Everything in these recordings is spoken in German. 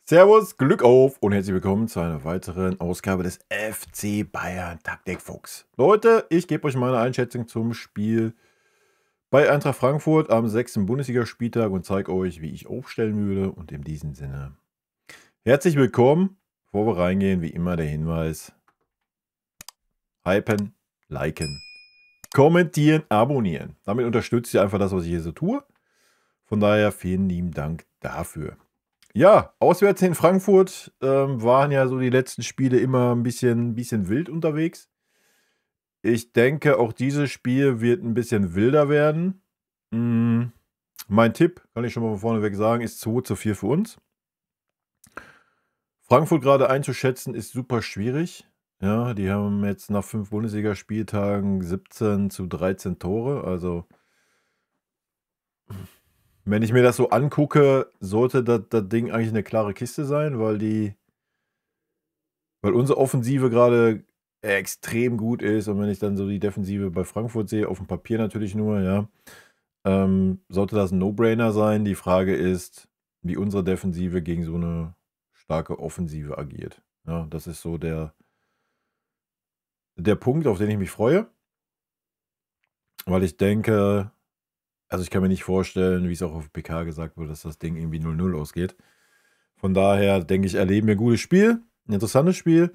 Servus, Glück auf und herzlich willkommen zu einer weiteren Ausgabe des FC Bayern Taktikfuchs. Leute, ich gebe euch meine Einschätzung zum Spiel bei Eintracht Frankfurt am 6. Bundesligaspieltag und zeige euch, wie ich aufstellen würde. Und in diesem Sinne, herzlich willkommen. Bevor wir reingehen, wie immer der Hinweis: hypen, liken, kommentieren, abonnieren. Damit unterstützt ihr einfach das, was ich hier so tue. Von daher vielen lieben Dank dafür. Ja, auswärts in Frankfurt waren ja so die letzten Spiele immer ein bisschen wild unterwegs. Ich denke, auch dieses Spiel wird ein bisschen wilder werden. Mein Tipp, kann ich schon mal von vorneweg sagen, ist 2:4 für uns. Frankfurt gerade einzuschätzen, ist super schwierig. Ja, die haben jetzt nach 5 Bundesligaspieltagen 17:13 Tore. Also, wenn ich mir das so angucke, sollte das Ding eigentlich eine klare Kiste sein, weil unsere Offensive gerade extrem gut ist. Und wenn ich dann so die Defensive bei Frankfurt sehe, auf dem Papier natürlich nur, ja, sollte das ein No-Brainer sein. Die Frage ist, wie unsere Defensive gegen so eine starke Offensive agiert. Ja, das ist so der Punkt, auf den ich mich freue. Weil ich denke, also ich kann mir nicht vorstellen, wie es auch auf PK gesagt wurde, dass das Ding irgendwie 0-0 ausgeht. Von daher denke ich, erleben wir ein gutes Spiel, ein interessantes Spiel.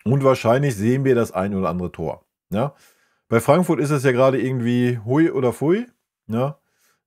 Und wahrscheinlich sehen wir das ein oder andere Tor. Ja? Bei Frankfurt ist es ja gerade irgendwie hui oder pfui. Ja?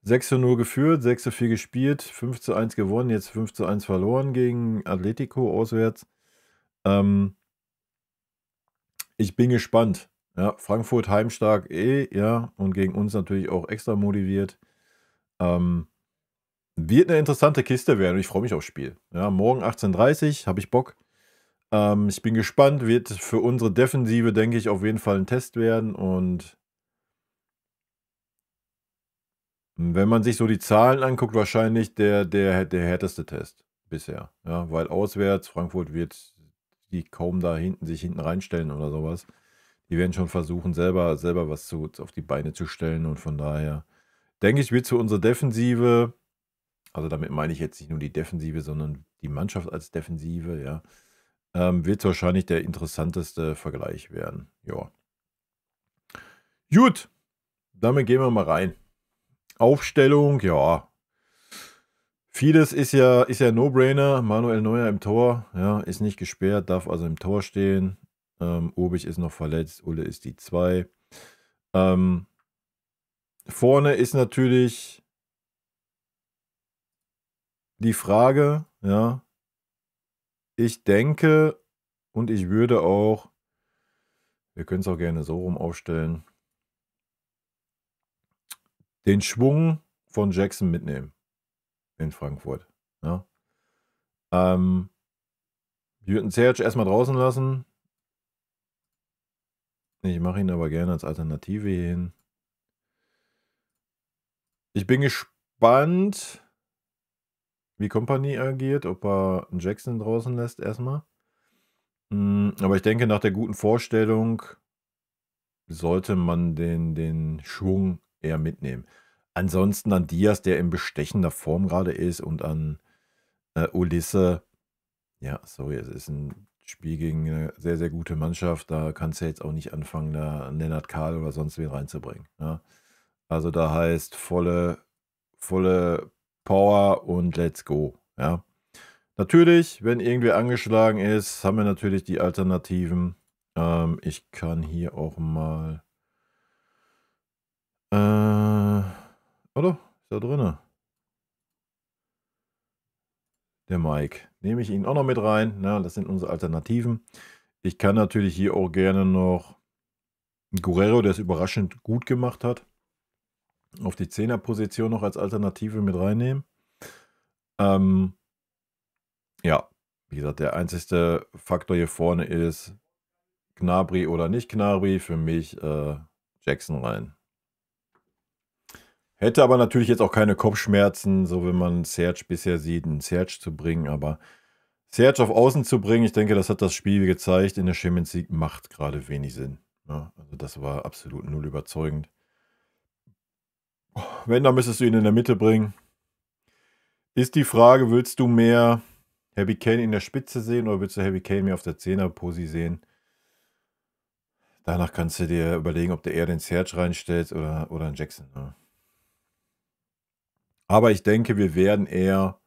6:0 geführt, 6:4 gespielt, 5:1 gewonnen, jetzt 5:1 verloren gegen Atletico auswärts. Ich bin gespannt. Ja, Frankfurt heimstark ja, und gegen uns natürlich auch extra motiviert. Wird eine interessante Kiste werden und ich freue mich aufs Spiel. Ja, morgen 18:30 habe ich Bock. Ich bin gespannt, wird für unsere Defensive, denke ich, auf jeden Fall ein Test werden. Und wenn man sich so die Zahlen anguckt, wahrscheinlich der härteste Test bisher. Ja, weil auswärts, Frankfurt wird die kaum sich hinten reinstellen oder sowas. Die werden schon versuchen, selber was auf die Beine zu stellen. Und von daher denke ich, wird für unsere Defensive, also damit meine ich jetzt nicht nur die Defensive, sondern die Mannschaft als Defensive, ja, wird wahrscheinlich der interessanteste Vergleich werden. Ja. Gut, damit gehen wir mal rein. Aufstellung, ja. Vieles ist ja No-Brainer. Manuel Neuer im Tor, ja, ist nicht gesperrt, darf also im Tor stehen. Urbich ist noch verletzt, Ulle ist die 2. Vorne ist natürlich die Frage, ja. Ich denke und ich würde auch, wir können es auch gerne so rum aufstellen, den Schwung von Jackson mitnehmen in Frankfurt. Ja. Ich würde den Serge erstmal draußen lassen. Ich mache ihn aber gerne als Alternative hier hin. Ich bin gespannt, wie Kompany agiert, ob er einen Jackson draußen lässt erstmal. Aber ich denke, nach der guten Vorstellung sollte man den Schwung eher mitnehmen. Ansonsten an Diaz, der in bestechender Form gerade ist, und an Ulisse, ja, sorry, es ist ein Spiel gegen eine sehr, sehr gute Mannschaft. Da kannst du jetzt auch nicht anfangen, da Lennart Kahl oder sonst wen reinzubringen. Ja. Also da heißt volle Power und let's go. Ja. Natürlich, wenn irgendwer angeschlagen ist, haben wir natürlich die Alternativen. Ich kann hier auch mal. Oder? Ist da drin? Der Mike. Nehme ich ihn auch noch mit rein. Na, das sind unsere Alternativen. Ich kann natürlich hier auch gerne noch Guerrero, der es überraschend gut gemacht hat, auf die 10er-Position noch als Alternative mit reinnehmen. Ja, wie gesagt, der einzige Faktor hier vorne ist Gnabry oder nicht Gnabry. Für mich Jackson rein. Hätte aber natürlich jetzt auch keine Kopfschmerzen, so wenn man Serge bisher sieht, einen Serge zu bringen. Aber Serge auf Außen zu bringen, ich denke, das hat das Spiel gezeigt in der Champions League, macht gerade wenig Sinn. Ja, also das war absolut null überzeugend. Wenn, dann müsstest du ihn in der Mitte bringen. Ist die Frage, willst du mehr Harry Kane in der Spitze sehen oder willst du Harry Kane mehr auf der 10er-Posi sehen? Danach kannst du dir überlegen, ob du eher den Serge reinstellst oder einen Jackson. Ne? Aber ich denke, wir werden eher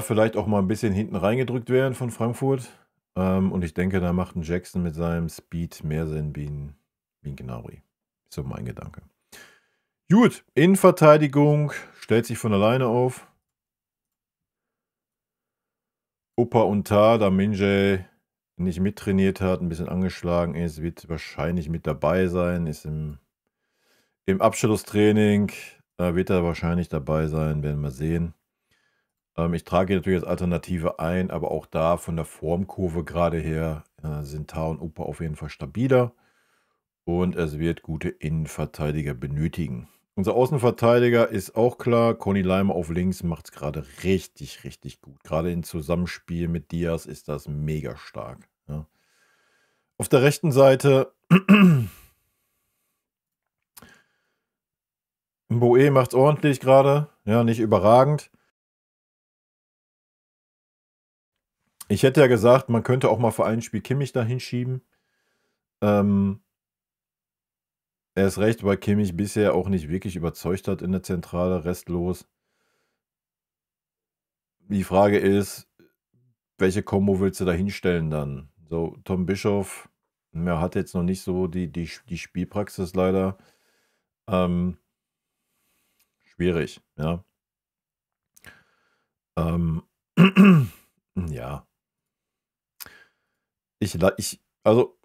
vielleicht auch mal ein bisschen hinten reingedrückt werden von Frankfurt. Und ich denke, da macht ein Jackson mit seinem Speed mehr Sinn wie ein Gnabry. So mein Gedanke. Gut, Innenverteidigung stellt sich von alleine auf. Opa und Tar, da Minje nicht mittrainiert hat, ein bisschen angeschlagen ist, wird wahrscheinlich mit dabei sein, ist im Abschlusstraining, wird er wahrscheinlich dabei sein, werden wir sehen. Ich trage ihn natürlich als Alternative ein, aber auch da von der Formkurve gerade her sind Tar und Opa auf jeden Fall stabiler und es wird gute Innenverteidiger benötigen. Unser Außenverteidiger ist auch klar. Conny Leimer auf links macht es gerade richtig, richtig gut. Gerade im Zusammenspiel mit Diaz ist das mega stark. Ja. Auf der rechten Seite Boe macht es ordentlich gerade. Ja, nicht überragend. Ich hätte ja gesagt, man könnte auch mal für ein Spiel Kimmich da hinschieben. Er ist recht, weil Kimmich bisher auch nicht wirklich überzeugt hat in der Zentrale, restlos. Die Frage ist, welche Kombo willst du da hinstellen dann? So, Tom Bischoff, hat jetzt noch nicht so die Spielpraxis leider. Schwierig, ja. Ja. Also,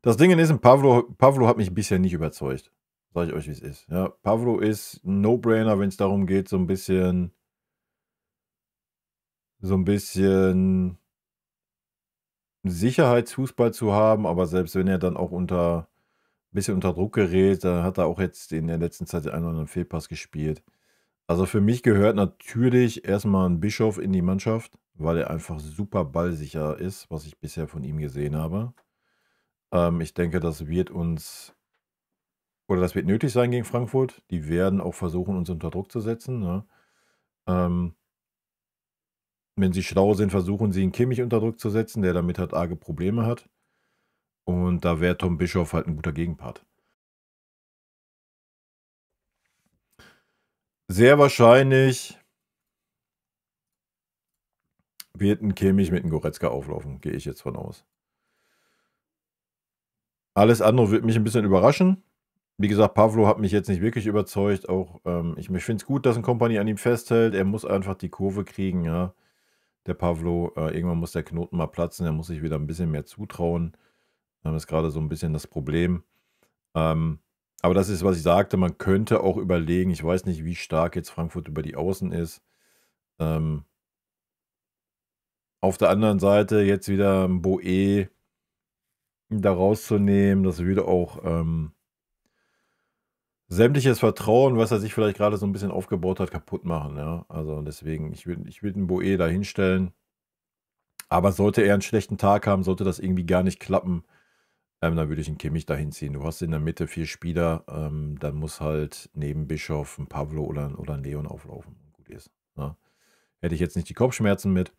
das Ding ist, Pavlo hat mich bisher nicht überzeugt. Sag ich euch, wie es ist. Ja, Pavlo ist ein No-Brainer, wenn es darum geht, so ein bisschen Sicherheitsfußball zu haben, aber selbst wenn er dann auch ein bisschen unter Druck gerät, dann hat er auch jetzt in der letzten Zeit den einen oder anderen Fehlpass gespielt. Also für mich gehört natürlich erstmal ein Bischof in die Mannschaft, weil er einfach super ballsicher ist, was ich bisher von ihm gesehen habe. Ich denke, das wird nötig sein gegen Frankfurt. Die werden auch versuchen, uns unter Druck zu setzen. Ne? Wenn sie schlau sind, versuchen sie einen Kimmich unter Druck zu setzen, der damit halt arge Probleme hat. Und da wäre Tom Bischof halt ein guter Gegenpart. Sehr wahrscheinlich wird ein Kimmich mit einem Goretzka auflaufen, gehe ich jetzt von aus. Alles andere wird mich ein bisschen überraschen. Wie gesagt, Pavlo hat mich jetzt nicht wirklich überzeugt. Auch ich finde es gut, dass ein Kompanie an ihm festhält. Er muss einfach die Kurve kriegen, ja. Der Pavlo, irgendwann muss der Knoten mal platzen. Er muss sich wieder ein bisschen mehr zutrauen. Das ist gerade so ein bisschen das Problem. Aber das ist, was ich sagte, man könnte auch überlegen, ich weiß nicht, wie stark jetzt Frankfurt über die Außen ist. Auf der anderen Seite jetzt wieder ein Boe da rauszunehmen, das würde auch sämtliches Vertrauen, was er sich vielleicht gerade so ein bisschen aufgebaut hat, kaputt machen. Ja? Also deswegen, ich würd einen Boe da hinstellen. Aber sollte er einen schlechten Tag haben, sollte das irgendwie gar nicht klappen, dann würde ich einen Kimmich da hinziehen. Du hast in der Mitte 4 Spieler, dann muss halt neben Bischof ein Pavlo oder ein Leon auflaufen. Gut ist. Ja? Hätte ich jetzt nicht die Kopfschmerzen mit.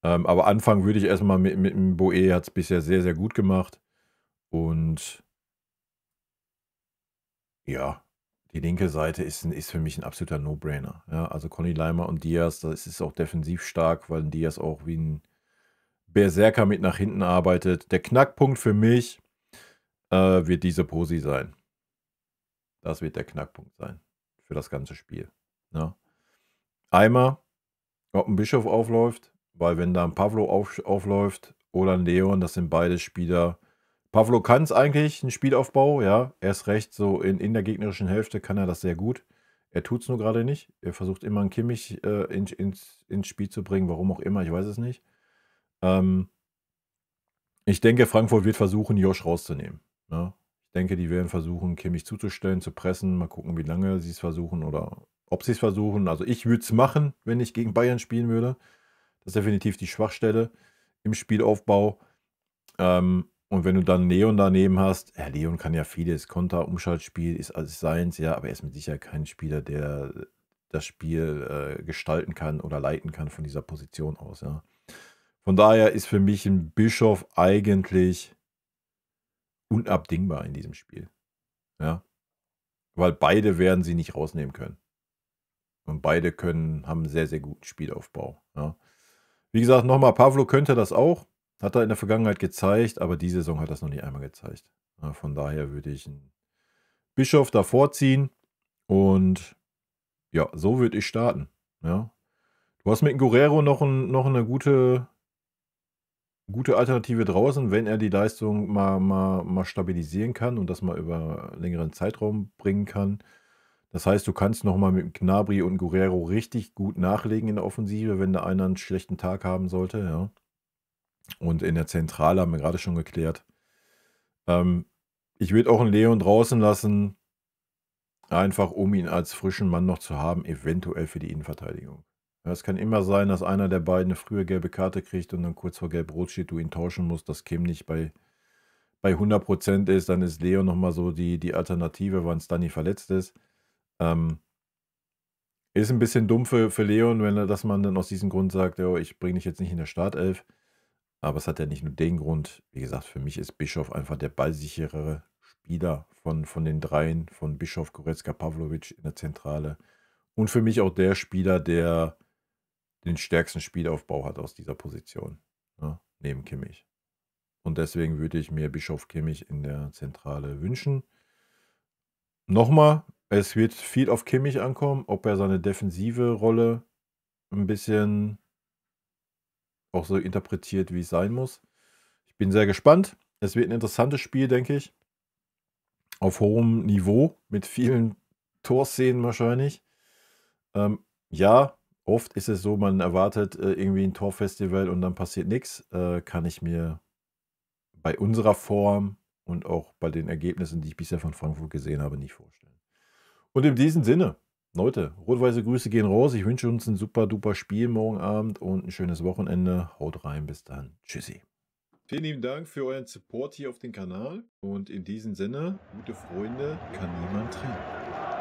Aber anfangen würde ich erstmal mit dem Boe, hat es bisher sehr, sehr gut gemacht. Und ja, die linke Seite ist für mich ein absoluter No-Brainer. Ja, also Conny Leimer und Diaz, das ist auch defensiv stark, weil Diaz auch wie ein Berserker mit nach hinten arbeitet. Der Knackpunkt für mich wird diese Posi sein. Das wird der Knackpunkt sein für das ganze Spiel. Ja. Einmal, ob ein Bischof aufläuft, weil wenn da ein Pavlo aufläuft oder ein Leon, das sind beide Spieler. Pavlo kann es eigentlich, ein Spielaufbau, ja. Erst recht, so in der gegnerischen Hälfte kann er das sehr gut. Er tut es nur gerade nicht. Er versucht immer einen Kimmich ins Spiel zu bringen, warum auch immer, ich weiß es nicht. Ich denke, Frankfurt wird versuchen, Josh rauszunehmen. Ja. Ich denke, die werden versuchen, Kimmich zuzustellen, zu pressen. Mal gucken, wie lange sie es versuchen oder ob sie es versuchen. Also ich würde es machen, wenn ich gegen Bayern spielen würde. Das ist definitiv die Schwachstelle im Spielaufbau. Und wenn du dann Leon daneben hast, ja, Leon kann ja vieles, Konter, Umschaltspiel ist alles seins, ja, aber er ist mit Sicherheit kein Spieler, der das Spiel gestalten kann oder leiten kann von dieser Position aus, ja. Von daher ist für mich ein Bischof eigentlich unabdingbar in diesem Spiel, ja. Weil beide werden sie nicht rausnehmen können. Und beide haben einen sehr, sehr guten Spielaufbau, ja. Wie gesagt, nochmal, Pavlo könnte das auch, hat er in der Vergangenheit gezeigt, aber die Saison hat das noch nicht einmal gezeigt. Ja, von daher würde ich einen Bischof davor ziehen und ja, so würde ich starten, ja. Du hast mit dem Guerrero noch 'ne gute Alternative draußen, wenn er die Leistung mal stabilisieren kann und das mal über längeren Zeitraum bringen kann. Das heißt, du kannst noch mal mit Gnabry und Guerrero richtig gut nachlegen in der Offensive, wenn da einer einen schlechten Tag haben sollte, ja. Und in der Zentrale haben wir gerade schon geklärt. Ich würde auch einen Leon draußen lassen, einfach um ihn als frischen Mann noch zu haben, eventuell für die Innenverteidigung. Ja, es kann immer sein, dass einer der beiden eine frühe gelbe Karte kriegt und dann kurz vor Gelb-Rot steht, du ihn tauschen musst, dass Kim nicht bei 100% ist, dann ist Leon noch mal so die Alternative, wann Stanny verletzt ist. Ist ein bisschen dumm für Leon, dass man dann aus diesem Grund sagt: „Jo, ich bringe dich jetzt nicht in der Startelf.“ Aber es hat ja nicht nur den Grund. Wie gesagt, für mich ist Bischof einfach der ballsicherere Spieler von den dreien, von Bischof, Goretzka, Pavlovic in der Zentrale. Und für mich auch der Spieler, der den stärksten Spielaufbau hat aus dieser Position, ne, neben Kimmich. Und deswegen würde ich mir Bischof Kimmich in der Zentrale wünschen. Nochmal, es wird viel auf Kimmich ankommen, ob er seine defensive Rolle ein bisschen auch so interpretiert, wie es sein muss. Ich bin sehr gespannt. Es wird ein interessantes Spiel, denke ich. Auf hohem Niveau mit vielen Torszenen wahrscheinlich. Ja, oft ist es so, man erwartet irgendwie ein Torfestival und dann passiert nichts. Kann ich mir bei unserer Form und auch bei den Ergebnissen, die ich bisher von Frankfurt gesehen habe, nicht vorstellen. Und in diesem Sinne, Leute, rot-weiße Grüße gehen raus. Ich wünsche uns ein super duper Spiel morgen Abend und ein schönes Wochenende. Haut rein, bis dann. Tschüssi. Vielen lieben Dank für euren Support hier auf dem Kanal. Und in diesem Sinne, gute Freunde kann niemand trennen.